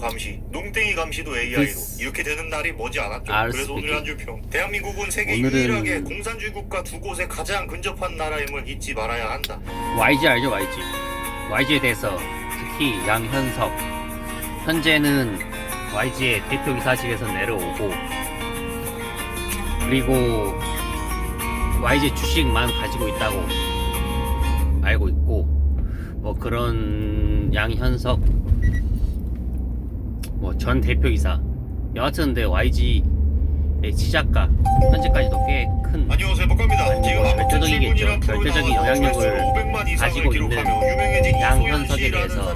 감시, 농땡이 감시도 AI로 이렇게 되는 날이 머지 않았죠. 그래서 오늘 한 줄 평. 대한민국은 세계 유일하게 공산주의 국가 두 곳에 가장 근접한 나라임을 잊지 말아야 한다. YG 알죠? YG에 대해서 특히 양현석 현재는 YG의 대표이사직에서 내려오고, 그리고 YG 주식만 가지고 있다고 알고 있고, 뭐 그런 양현석 뭐 전 대표이사 여하튼 근데 YG의 시작가 현재까지도 꽤 큰 안녕하세요, 복갑니다. 지금 절대적이겠죠. 절대적인 영향력을 가지고 있는 양현석에 대해서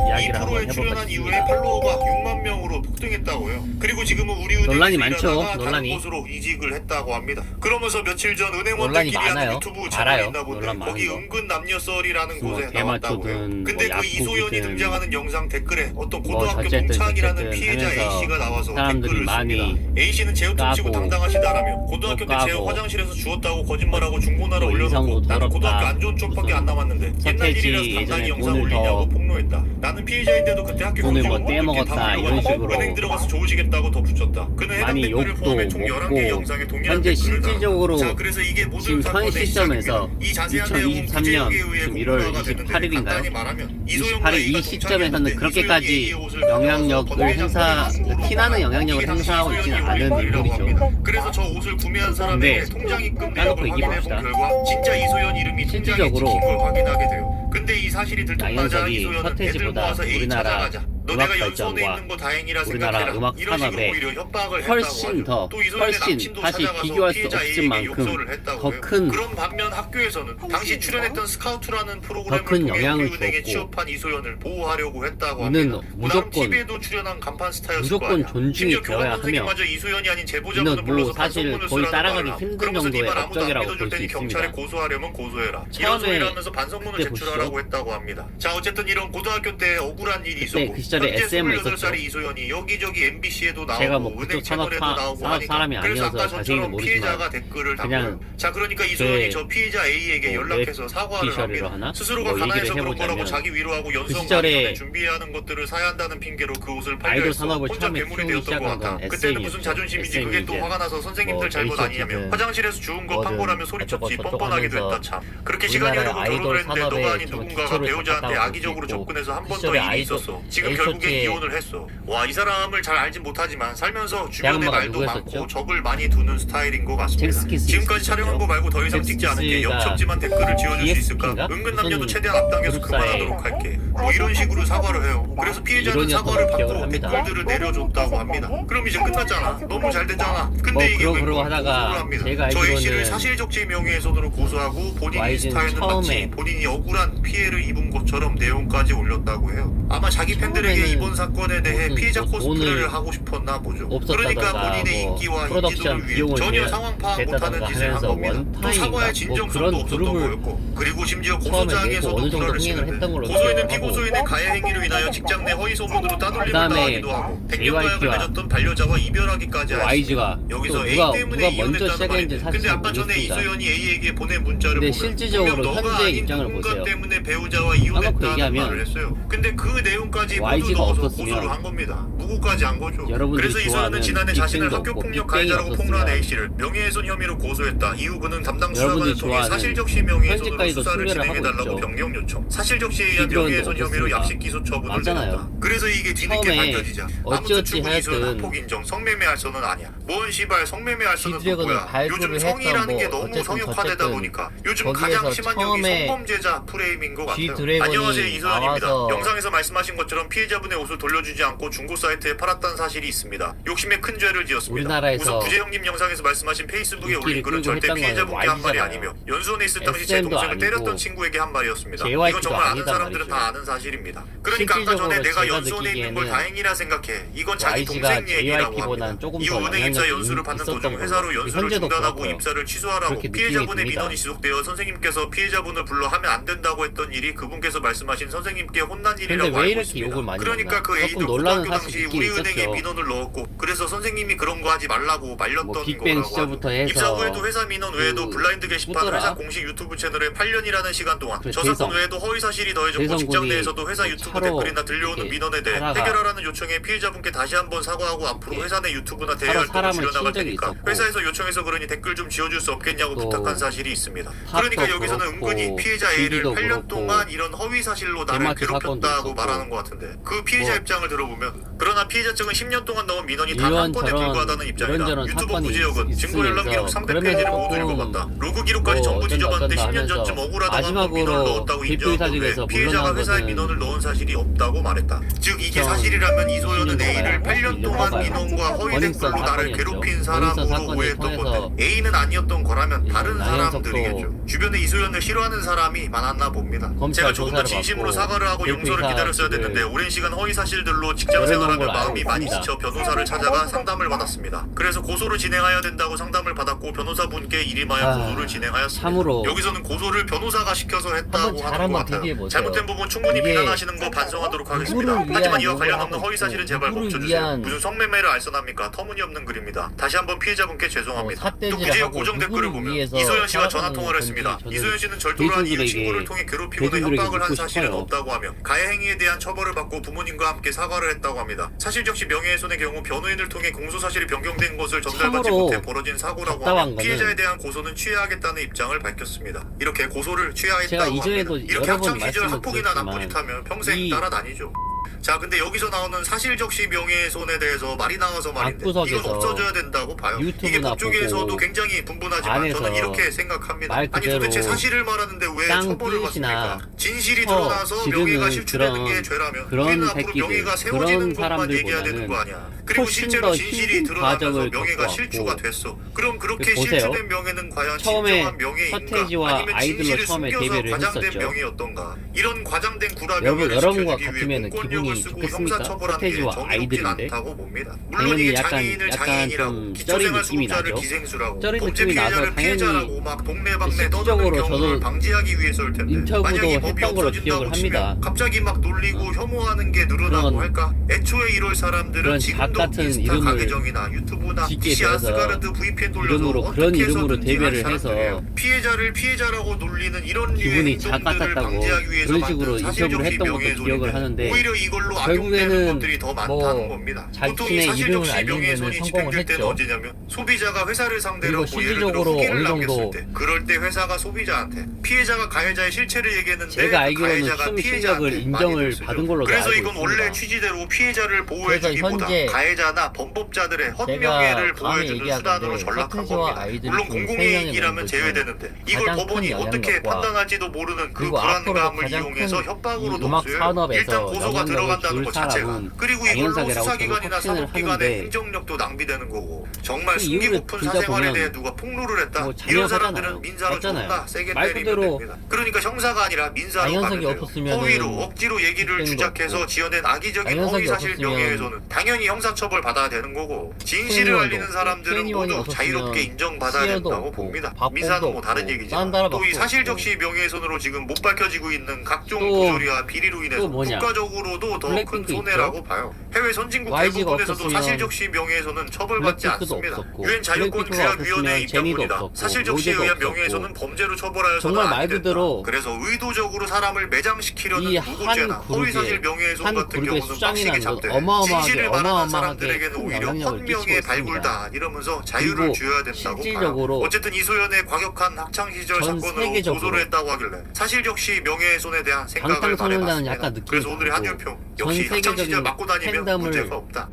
이야기를 한번 해보겠습니다. 팔로워가 6만 명으로 폭등했다고요. 그리고 지금은 우리은행 논란이 많죠. 논란이. 곳으로 이직을 했다고 합니다. 그러면서 며칠 전 은행원들끼리 하는 많아요. 유튜브 알아요. 채널이 있나 본데 논란 많은 거기 거. 은근 남녀썰이라는 뭐 곳에 대마초든 나왔다고요. 근데 뭐 그 이소연이 약국이든 등장하는 영상 댓글에 어떤 뭐 고등학교 어쨌든 동창이라는 피해자 하면서 A씨가 나와서 사람들이 댓글을 많이 씁니다. A씨는 제어톱 치고 까고 당당하시다라며 고등학교 때 제 까고 화장실에서 주웠다고 거짓말하고 중고나라 뭐 올려놓고 인성도 나는 고등학교 더럽다. 안 좋은 쪽밖에 안 남았는데 옛날 서태지 일이라서 당당히 예전에 영상 돈을 올리냐고 더 폭로했다. 나는 피해자인데도 그때 학교 돈을 교직 뭐 원본들 떼먹었다, 다 이런 물려고 식으로 은행 들어가서 좋으시겠다고 덧붙였다. 그는 해당 많이 댓글을 욕도 포함해 총 11개 먹고, 영상에 동일한 현재 댓글을 실질적으로 달았다. 자, 그래서 이게 모든 지금 현 사건의 시점에서 시작입니다. 이 자세한 내용은 2023년 구제역에 의해 지금 1월 공론화가 됐는데 28일인가요? 간단히 말하면 이소영 28일 이 A가 시점에서는 동창이었는데 그렇게까지 이소영이 A의 옷을 영향력을 가져와서 티나는 영향력을 이게 당시 행사하고 있지는 이소연이 않은 올린 글이라고 인물이죠. 합니다. 그래서 저 옷을 구매한 사람의 근데 통장 입금 까놓고 내역을 얘기해 확인해본 봅시다. 결과 진짜 이소연 이름이 통장에 실질적으로 찍힌 걸 확인하게 돼요. 근데 이 사실이 들통나자 양현석이 이소연은 애들 서태지보다 모아서 A 우리나라 찾아가자. 너 내가 음악 연수원에 발전과 있는 거 다행이라 우리나라 생각해라. 음악 이런 식으로 산업에 오히려 협박을 훨씬 했다고 더 하죠. 또 이소연의 훨씬 남친도 사실 찾아가서 비교할 수 피해자 없을 A에게 만큼 욕설을 했다고 더 해요. 큰 그런 반면 학교에서는 당시 출연했던 스카우트라는 프로그램을 큰 통해 영향을 우리은행에 줬고, 취업한 이소연을 보호하려고 했다고 이는 합니다. 무조건 TV에도 출연한 간판 스타였을 무조건 거 아니야. 존중이 심지어 되어야 교감 하며, 선생님마저 이소연이 아닌 제보자분을 이는 뭐 불러서 사실 반성문을 거의 쓰라는 따라가기 말을 힘든 그러면서 정도의 네 말 아무도 안 업적이라고 믿어줄 볼 수 테니 경찰에 있습니다. 고소하려면 고소해라. 이런 처음에 소리를 하면서 반성문을 그때 제출하라고 보시죠. 했다고 합니다. 자, 어쨌든 이런 고등학교 때 억울한 일이 그때 있었고 그 시절에 현재 SM은 28살의 있었죠. 이소연이 여기저기 MBC에도 나오고 제가 뭐 그쪽 은행 채널에도 나오고 하니까 사람이 그래서 아니어서 아까 자세히는 전처럼 모르지만 피해자가 댓글을 그냥 달고요. 자, 그러니까 이소연이 제 저 피해자 A에게 뭐 연락해서 사과를 랩피셜이라 합니다. 하나? 스스로가 뭐 가난해서 얘기를 그런 거라고 해보자면 자기 위로하고 그 연수원 시절에 가기 전에 준비해야 하는 것들을 사야 한다는 핑계로 그 옷을 팔려 아이돌 했어. 산업을 혼자 처음에 괴물이 키우기 되었던 것 시작한 같아. 건 그때는 SM이었죠. 무슨 자존심인지 그게 또 SM이 화가 나서 선생님들 뭐 잘못 아니냐며 H.O.T.든 화장실에서 주운 거 판 거라며 소리쳤지. 어쩌고 뻔뻔하기도 하면서 했다 참. 그렇게 시간이 흐르고 우리나라 결혼을 했는데 아이돌 너가 아닌 산업에 누군가가 기초를 배우자한테 닦았다고 악의적으로 볼수 있고, 접근해서 한 번 더 시절에 일이 아이돌 있었어. 지금 H.O.T.의 결국에 이혼을 했어. 와, 이 사람을 잘 알진 못하지만 살면서 주변에 대학마가 말도 많고 누구였었죠? 적을 많이 두는 스타일인 것 같습니다. 잭스키스 지금까지 있었죠? 촬영한 거 말고 더 이상 찍지 않을게. 잭스키스가 역겹지만 댓글을 지워줄 수 있을까? DSP 인가? 은근 무슨 남녀도 최대한 앞당겨서 그룹사에 그만하도록 할게. 뭐 이런 식으로 사과를 해요. 그래서 피해자는 이론이었던 사과를 걸 기억을 받고 합니다. 댓글들을 내려줬다고 합니다. 그럼 이제 끝났잖아. 너무 잘 됐잖아. 근데 뭐 이게 왜 그러고 하다가 고소를 합니다. 제가 저 A씨를 알기로는 사실적지 명예훼손으로 고소하고 본인 YG는 인스타에는 마치 처음에 본인이 억울한 피해를 입은 것처럼 내용까지 올렸다고 해요. 아마 자기 팬들에게 처음에는 이번 사건에 대해 무슨 피해자 뭐 코스프레를 돈을 하고 싶었나 보죠. 없었다던가 그러니까 본인의 뭐 인기와 프로덕션 인지도를 위해 비용을 전혀 상황 파악 못하는 냈다던가 짓을 한 하면서 겁니다. 또 원타임인가? 사과의 뭐 진정성도 그런 없었던 그룹을 거였고, 그리고 심지어 처음에 고소장에서도 내고 어느 정도 구라를 흥행을 했던 치는데 걸로 고소인은 기억을 하고, 피고소인의 가해 행위로 인하여 직장 내 허위 소문으로 따돌림을 그다음에 당하기도 하고 백년가약을 JYP와 맺었던 반려자와 이별하기까지 할 수 YG가 또 여기서 A 누가 때문에 먼저 이혼했다는 시작했는지 말인데, 사실 근데 잘 아까 전에 모르겠습니다. 이소연이 A에게 보낸 문자를 근데 보면 실질적으로 분명 너가 현재 아닌 입장을 누군가 보세요. 때문에 배우자와 까놓고 이혼했다는 얘기하면 말을 했어요. 근데 그 내용까지 모두 YG가 넣어서 없었으면 고소를 한 겁니다. 무고까지 한 거죠. 여러분들이 그래서 이소연은 좋아하는 지난해 자신을 빅뱅도 학교 없고 폭력 빅뱅이 가해자라고 없었으면 폭로한 A씨를 명예훼손 혐의로 고소했다. 이후 그는 담당 여러분들이 수사관을 통해 좋아하는 사실적시 명예훼손으로 현재까지도 수사를 승계를 하고 진행해달라고 있죠. 변경 요청. 사실적시에 의한 비디오는 명예훼손 혐의로 없었습니다. 약식 기소 처분을 맞잖아요. 내렸다. 그래서 이게 뒤늦게 처음에 밝혀지자 아무튼 어찌어찌 출근 이소연 하여튼 학폭 인정 성매매 할서는 아니야. 뭔 시발 성매매 할서는 또 G드래곤을 뭐야. 발굴을 요즘 성이라는 했던 게 뭐 너무 어쨌든 성역화되다 저쨌든 보니까 요즘 거기에서 가장 심한 역이 처음에 성범죄자 프레임인 것 같아요. G드래곤이 안녕하세요, 이소연입니다. 나와서 영상에서 말씀하신 것처럼 피해자분의 옷을 돌려주지 않고 중고 사이트에 팔았다는 사실이 있습니다. 욕심에 큰 죄를 지었습니다. 우리나라에서 우선 구제 형님 영상에서 말씀하신 페이스북에 올린 인기를 글은 끌고 절대 했던 피해자분께 한 말이 YG잖아요. 아니며 연수원에 있을 당시 제 SM도 동생을 아니고 때렸던 친구에게 한 말이었습니다. JYP 이건 도 정말 아는 아니단 사람들은 말이죠. 다 아는 사실입니다. 그러니까 아까 전에 실질적으로 내가 제가 연수원에 있는 걸 느끼기에는 다행이라 생각해. 이건 자기 YG가 동생 얘기라고 합니다. JYP보다는 조금 더 이후 은행 입사 영향력이 연수를 받는 있었던 도중 걸로. 회사로 연수를 현재도 중단하고 그렇고요. 입사를 취소하라고 그렇게 피해자분의 느낌이 듭니다. 민원이 지속되어 선생님께서 피해자분을 불러 하면 안 된다고 했던 일이 그분께서 말씀하신 선생님께 혼난 근데 일이라고 왜 알고 이렇게 있습니다. 욕을 많이 많이 그러니까 만나. 그 A도 조금 논란은 고등학교 사실 당시 있긴 우리은행에 있었죠. 민원을 넣었고 그래서 선생님이 그런 거 하지 말라고 말렸던 뭐 빅뱅 거라고 시절부터 하네요. 해서 입사 후에도 회사 민원 외에도 블라인드 게시판 뭐더라? 회사 공식 유튜브 채널에 8년이라는 시간 동안 그래, 저 대성. 사건 외에도 허위 사실이 더해졌고 대성군이 직장 내에서도 회사 뭐 유튜브 차로 댓글이나 들려오는 이렇게 민원에 대해 하다가 해결하라는 요청에 피해자분께 다시 한번 사과하고 앞으로 이렇게 회사 내 유튜브나 대외 차로 활동을 사람을 줄여나갈 친 적이 테니까 있었고 회사에서 요청해서 그러니 댓글 좀 지워줄 수 없겠냐고 또 부탁한 사실이 있습니다. 팝도 그러니까 여기서는 그렇고 은근히 피해자 A를 GD도 8년 그렇고 동안 이런 허위 사실로 나를 대마초 사건도 괴롭혔다고 있었고 말하는 것 같은데 그 피해자 뭐 입장을 들어보면 그러나 피해자 측은 10년 동안 넣은 민원이 단 한 건에 이런저런 불과하다는 입장이다. 이런저런 유튜버 사건이 구제역은 증거 열람 기록 있으면서 300페이지를 모두 그러면 읽어봤다. 로그 기록까지 뭐 전부 어쩐다 뒤져봤는데 어쩐다 10년 전쯤 하면서 억울하다고 한번 마지막으로 민원을 넣었다고 인정한 대표이사직에서 건데 피해자가 물러난 회사에 거는 민원을 넣은 사실이 없다고 말했다. 즉 이게 사실이라면 이소연은 A를 8년 동안 민원과 허위 댓글로 나를 괴롭힌 사람으로 오해했던 건데 A는 아니었던 거라면 다른 사람들이겠죠. 주변에 이소연을 싫어하는 사람이 많았나 봅니다. 제가 조금 더 진심으로 사과를 하고 용서를 기다렸어야 됐는데 오랜 시간 허위 사실들로 직장 생활하며 마음이 많이 지쳐 변호사를 찾아가 상담을 받았습니다. 그래서 고소를 진행해야 된다고 상담을 받았고 변호사분께 일임하여 고소를 진행하였습니다. 참으로 여기서는 고소를 변호사가 시켜서 했다고 잘 하는 것 한번 같아요. 비교해보세요. 잘못된 부분 충분히 이게 비난하시는 거 반성하도록 하겠습니다. 누구를 하지만 위한 이와 관련 연구를 없는 허위 사실은 하고 제발 누구를 멈춰주세요. 위한 무슨 성매매를 알선합니까? 터무니없는 글입니다. 다시 한번 피해자분께 죄송합니다. 또 삿대질을 구제역 하고 고정 댓글을 누구를 보면 위해서 이소연 씨와 살아가는 전화 통화를 했습니다. 건지 이소연 씨는 절도를 한 이유 대중들에게 친구를 통해 괴롭히거나 대중들에게 협박을 한 묻고 사실은 싶어요. 없다고 하며 가해 행위에 대한 처벌을 받고 부모님과 함께 사과를 했다고 합니다. 사실적시 명예훼손의 경우 변호인을 통해 공소 사실이 변경된 것을 전달받지 참으로 못해 벌어진 사고라고 답답한 하며 거는 피해자에 대한 고소는 취하하겠다는 입장을 밝혔습니다. 이렇게 고소를 취하했다고 제가 이전에도 합니다. 이렇게 여러 번 학창 시절 말씀을 학폭이나 드렸지만 나쁜 짓하면 평생 이 따라다니죠. 자, 근데 여기서 나오는 사실적시 명예훼손에 대해서 말이 나와서 말인데 앞구석에서 이건 없어져야 된다고 봐요. 이게 유튜브나 법조계에서도 보고 굉장히 분분하지만 안에서 저는 이렇게 생각합니다. 말 아니 그대로 도대체 사실을 말하는데 왜 땅 처벌을 띠웃이나 받습니까? 진실이 쳐 드러나서 지르는 명예가 실추되는 게 그런 죄라면 그런 우리는 앞으로 새끼들, 명예가 그런 세워지는 것만 얘기해야 되는 사람들보다는 거 아니야. 그리고 훨씬 실제로 더 진실이 힘든 드러나면서 과정을 명예가 겪고 실추가 왔고. 됐어. 그럼 그렇게 보세요. 실추된 명예는 과연 처음에 진정한 명예인가? 서태지와 아니면 아이들로 진실을 처음에 숨겨서 데뷔를 과장된 했었죠. 명예였던가? 이런 과장된 구라 여러분, 명예를 여러분과 지켜주기 위해 같으면은 공권력을 기분이 쓰고 좋겠습니까? 형사처벌하는 게 서태지와 정의롭진 아이들인데. 않다고 봅니다. 물론 당연히 이게 약간 장애인을 장애인이라고 좀 쩌리 기초생활 느낌이 수급자를 나죠. 기생수라고 쩌리 범죄 느낌이 나서 피해자를 당연히 피해자라고 막 동네방네 떠드는 실질적으로 경우를 저도 방지하기 위해서일 텐데 인터뷰도 만약에 법이 했던 걸로 없어진다고 기억을 치면 합니다. 갑자기 막 놀리고 혐오하는 게 늘어나고 그런- 할까? 애초에 이럴 사람들은 그런 지금도 작 같은 인스타 이름을 가계정이나 유튜브나 짓게 PC 돼서 아스가르드 VPN 돌려서 이름으로 어떻게 그런 이름으로 해서든지 데뷔를 할 해서 사람들이에요. 피해자를 피해자라고 놀리는 이런 류의 기분이 작 행동들을 같았다고 방지하기 위해서 그런 만든 식으로 인터뷰를 사실적인 했던 것도 명예훼손인데 기억을 하는데 오히려 이걸로 악용되는 결국에는 것들이 더 많다는 뭐 겁니다. 보통 이 자신의 이름을 사실적시 알리는 데는 명예훼손이 성공을 집행될 때는 했죠. 언제냐면 소비자가 회사를 상대로 그리고 뭐 예를 들어 실질적으로 후기를 어느 남겼을 정도 때 그럴 때 회사가 소비자한테 피해자가 가해자의 실체를 얘기했는데 제가 알기로는 가해자가 숨 피해자한테 실력을 인정을 많이 됐어요. 받은 걸로 그래서 알고 이건 있습니다. 원래 취지대로 피해자를 그래서 보호해주기보다 현재 가해자나 범법자들의 제가 헛명예를 다음에 보호해주는 수단으로 얘기하던데 전락한 서태지와 겁니다. 아이들이 물론 준 공공이익이라면 3명의 제외되는데 이걸 가장 큰 법원이 어떻게 영향력과 판단할지도 모르는 그 그리고 앞으로도 불안감을 가장 이용해서 큰 협박으로 이 음악 녹수해요. 산업에서 일단 고소가 영향력을 들어간다는 줄 것 자체가 사람은 그리고 이걸로 양현석이라고 수사기관이나 저는 사법기관의 확신을 행정력도 낭비되는 거고 정말 그 숨기고 이유를 푼 뒤져보면 사생활에 대해 누가 폭로를 했다 뭐 이런 자녀하잖아요. 사람들은 민사로 맞잖아요. 존나 세게 말 때리면 그대로 됩니다. 그러니까 형사가 아니라 민사로 가면 양현석이 돼요. 없었으면은 허위로 억지로 얘기를 빅뱅도 주작해서 없고. 지어낸 악의적인 양현석이 허위 사실 없었으면 명예훼손은 당연히 형사처벌 받아야 되는 거고 진실을 트웬티원도 알리는 없고, 사람들은 트웬티원이 모두 없었으면 자유롭게 인정받아야 시어도 된다고 없고, 봅니다. 박봉도 민사는 뭐 다른 없고, 얘기지만 딴따라박도 또 이 없고. 사실적시 명예훼손으로 지금 못 밝혀지고 있는 각종 또- 부조리와 비리로 인해서 또 뭐냐. 국가적으로도 더 큰 블랙핑크 손해라고 있죠? 봐요. 해외 선진국 YG가 대부분에서도 없었으면 사실적시 명예훼손은 처벌받지 블랙핑크도 않습니다. 없었고, 유엔 자유권 블랙핑크가 규약위원회의 없었으면 제니도 입장문이다. 없었고, 사실적시에 로제도 의한 없었고. 명예훼손은 범죄로 처벌하여서는 정말 말 안 된다. 그대로 그래서 의도적으로 사람을 매장시키려는 이 무고죄나 한 허위사실 그룹의 명예훼손 한 같은 그룹의 경우는 수장이라는 빡시게 건 잡되 어마어마하게 진실을 말하는 어마어마하게 사람들에게는 큰 오히려 영향력을 끼치고 헛명예 있습니다. 발굴다 이러면서 자유를 그리고 줘야 된다고 실질적으로 봐요. 어쨌든 이소연의 과격한 학창시절 전 사건으로 세계적으로 고소를 했다고 하길래 사실적시 명예훼손에 대한 생각을 방탄소년단은 말해봤습니다. 약간 느낌이 그래서 오늘의 다르고 한줄평 전 역시 학창시절 세계적인 맞고 다니면 팬덤을 문제가 없다.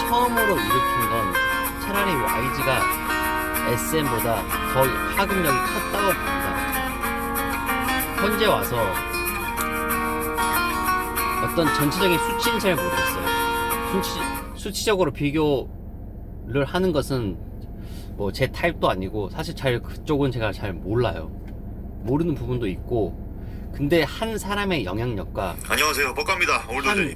처음으로 일으킨 건 차라리 YG가 SM보다 더 파급력이 컸다고 봅니다. 현재 와서 어떤 전체적인 수치는 잘 모르겠어요. 수치적으로 비교를 하는 것은 뭐 제 타입도 아니고 사실 잘 그쪽은 제가 잘 몰라요. 모르는 부분도 있고 근데 한 사람의 영향력과 안녕하세요, 법갑니다. 오늘도 한- 저희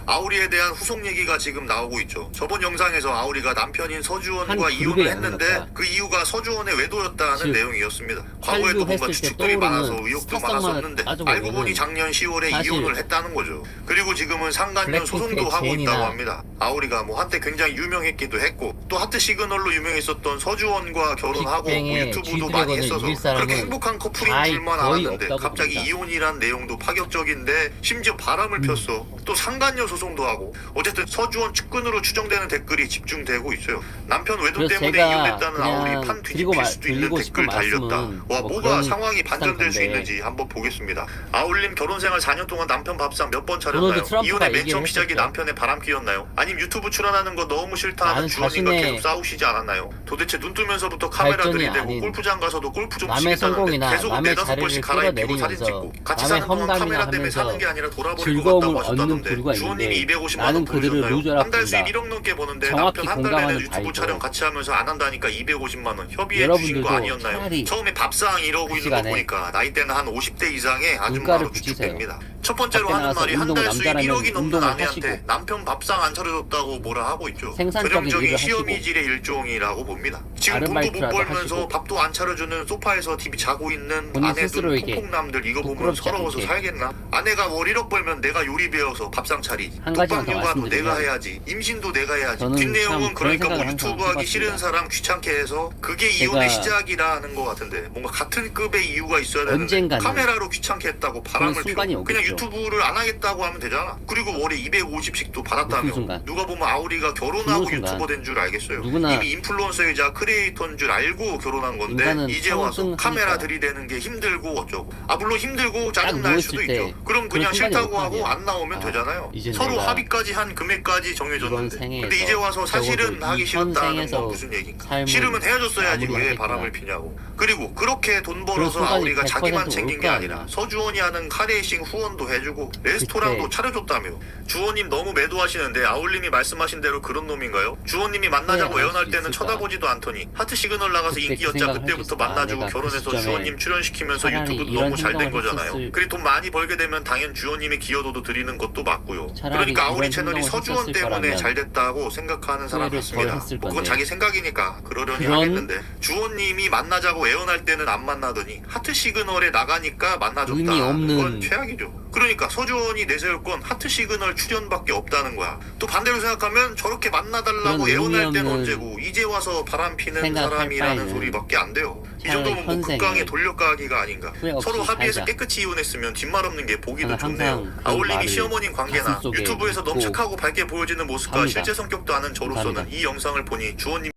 아우리에 대한 후속 얘기가 지금 나오고 있죠. 저번 영상에서 아우리가 남편인 서주원과 한 이혼을 그룹에 했는데 양육했다. 그 이유가 서주원의 외도였다는 즉, 내용이었습니다. 과거에도 뭔가 한류했을 때 추측들이 많아서 떠오르는 의혹도 스타성만 많았었는데 따져보면은 알고 보니 작년 10월에 사실 이혼을 했다는 거죠. 그리고 지금은 상간녀 소송도 블랙핑크의 하고 있다고 제인이나 합니다. 아우리가 뭐 한때 굉장히 유명했기도 했고 또 하트 시그널로 유명했었던 서주원과 결혼하고 뭐 빅뱅의 유튜브도 많이 G드래곤을 했어서 이길 사람은 그렇게 행복한 커플인 거의 줄만 알았는데 없다고 갑자기 봅니다. 이혼이란 내용도 파격적인데 심지어 바람을 폈어. 또 상간녀 소송도 하고 어쨌든 서주원 측근으로 추정되는 댓글이 집중되고 있어요. 남편 외도 그래서 때문에 제가 이혼했다는 그냥 아우리 판 드리고 뒤집힐 수도 있는 드리고 댓글 싶은 달렸다. 말씀은 와 뭐 뭐가 그런 상황이 반전될 수 건데. 있는지 한번 보겠습니다. 아울님 결혼생활 4년 동안 남편 밥상 몇 번 도널드 차렸나요? 트럼프가 이혼의 맨 얘기를 처음 시작이 했었죠. 남편의 바람기였나요? 아니면 유튜브 출연하는 거 너무 싫다 하는 나는 주원님과 자신의 계속 싸우시지 않았나요? 도대체 눈 뜨면서부터 카메라 발전이 들이대고 아닌 골프장 가서도 골프 좀 남의 치겠다는데 성공이나 계속 남의 4-5번씩 자리를 갈아입히고 사진 끌어내리면서 찍고 같이 남의 사는 동안 험담이나 카메라 때문에 하면서 사는 게 아니라 돌아버리고 즐거움을 갔다고 얻는 하셨다던데 부류가 주원님이 있는데 250만 나는 원 그들을 보여줬나요? 루저라 한 달 수입 부른다. 1억 넘게 버는데 정확히 남편 한 달 내내 공감하는 유튜브 바이죠. 촬영 같이 하면서 안 한다니까 250만 원 협의해 주신 여러분들도 거 아니었나요? 차라리 처음에 밥상 이러고 그 있는 거 시간에 보니까 나이대는 한 50대 이상의 물가를 아줌마로 붙이세요. 추측됩니다. 첫 번째로 밖에 하는 나가서 말이 한 운동을 달 수입 남자라면 1억이 넘는 운동을 아내한테 하시고 남편 밥상 안 차려줬다고 뭐라 하고 있죠. 생산적인 전형적인 일을 하시고 시어미질의 일종이라고 봅니다. 지금 돈도 못 아르바이트라도 벌면서 하시고 밥도 안 차려주는 소파에서 TV 자고 있는 본인 아내들 스스로에게 폭폭남들 이거 보면 부끄럽지 서러워서 않게. 살겠나? 아내가 월 1억 벌면 내가 요리 배워서 밥상 차리지. 한 가지만 더 독박 육아도 말씀드리면 내가 해야지. 임신도 내가 해야지. 저는 뒷내용은 참 그런 그러니까 뭐 생각을 항상 유튜브 하기 싫은 해봤습니다. 사람 귀찮게 해서 그게 제가 이혼의 시작이라는 것 같은데 뭔가 같은 급의 이유가 있어야 되는데 언젠가는 카메라로 귀찮게 했다고 바람을 그런 순간이 피워 그냥 오겠죠. 유튜브를 안 하겠다고 하면 되잖아. 그리고 월에 250씩도 받았다며. 무슨 순간? 누가 보면 아우리가 결혼하고 무슨 순간? 유튜버 된 줄 알겠어요. 누구나 이미 인플루언서이자 크리에이터인 줄 알고 결혼한 건데 인간은 이제 와서 평등 카메라 하니까. 들이대는 게 힘들고 어쩌고. 아 물론 힘들고 짜증날 누웠을 수도 때 있죠. 그럼 그런 그냥 순간이 싫다고 올 거 하고 아니야. 안 나오면 아, 되잖아요. 이제 서로 내가 합의까지 한 금액까지 이번 정해졌는데 생에서 근데 이제 와서 사실은 적어도 하기 이 싫다는 현생에서 건 무슨 얘기인가. 삶을 싫으면 헤어졌어야지 왜 마무리하겠구나. 바람을 피냐고. 그리고 그렇게 돈 벌어서 순간이 아우리가 자기만 100% 챙긴 올 게 거 아니라 아니야. 서주원이 하는 카레이싱 후원도 해주고 레스토랑도 그때 차려줬다며. 주원님 너무 매도하시는데 아울님이 말씀하신 대로 그런 놈인가요? 주원님이 만나자고 네, 애원할 알수 때는 있을까? 쳐다보지도 않더니 하트 시그널 나가서 그때 그 인기였자 생각을 그때부터 할 수 있을까? 만나주고 내가 그 결혼해서 시점에 주원님 출연시키면서 차라리 유튜브도 이런 너무 잘 된 행동을 거잖아요. 했었을- 그리고 돈 많이 벌게 되면 당연 주원님이 기여도도 드리는 것도 맞고요. 차라리 그러니까 아우리 이런 채널이 행동을 서주원 했었을 때문에 거라면 잘 됐다고 생각하는 사람 후회를 덜 같습니다. 했을 뭐 그건 건데. 자기 생각이니까 그러려니 그런- 하겠는데 주원님이 만나자고 애원할 때는 안 만나더니 하트 시그널에 나가니까 만나줬다. 의미 없는- 그건 최악이죠. 그러니까 서주원이 내세울 건 하트 시그널 출연밖에 없다는 거야. 또 반대로 생각하면 저렇게 만나달라고 그런 의미 애원할 때는 없는 언제고 이제 와서 바람 피는 생각할 사람이라는 바에는 소리밖에 안 돼요. 이 차라리 정도면 뭐 현생에 극강의 돌려가기가 아닌가. 후회 없이 서로 합의해서 살자. 깨끗이 이혼했으면 뒷말 없는 게 보기도 저는 좋네요. 항상 그런 아울님이 말을 시어머님 관계나 가슴속에 유튜브에서 묻고 너무 착하고 밝게 보여지는 모습과 합니다. 실제 성격도 아는 저로서는 감사합니다. 이 영상을 보니 주원님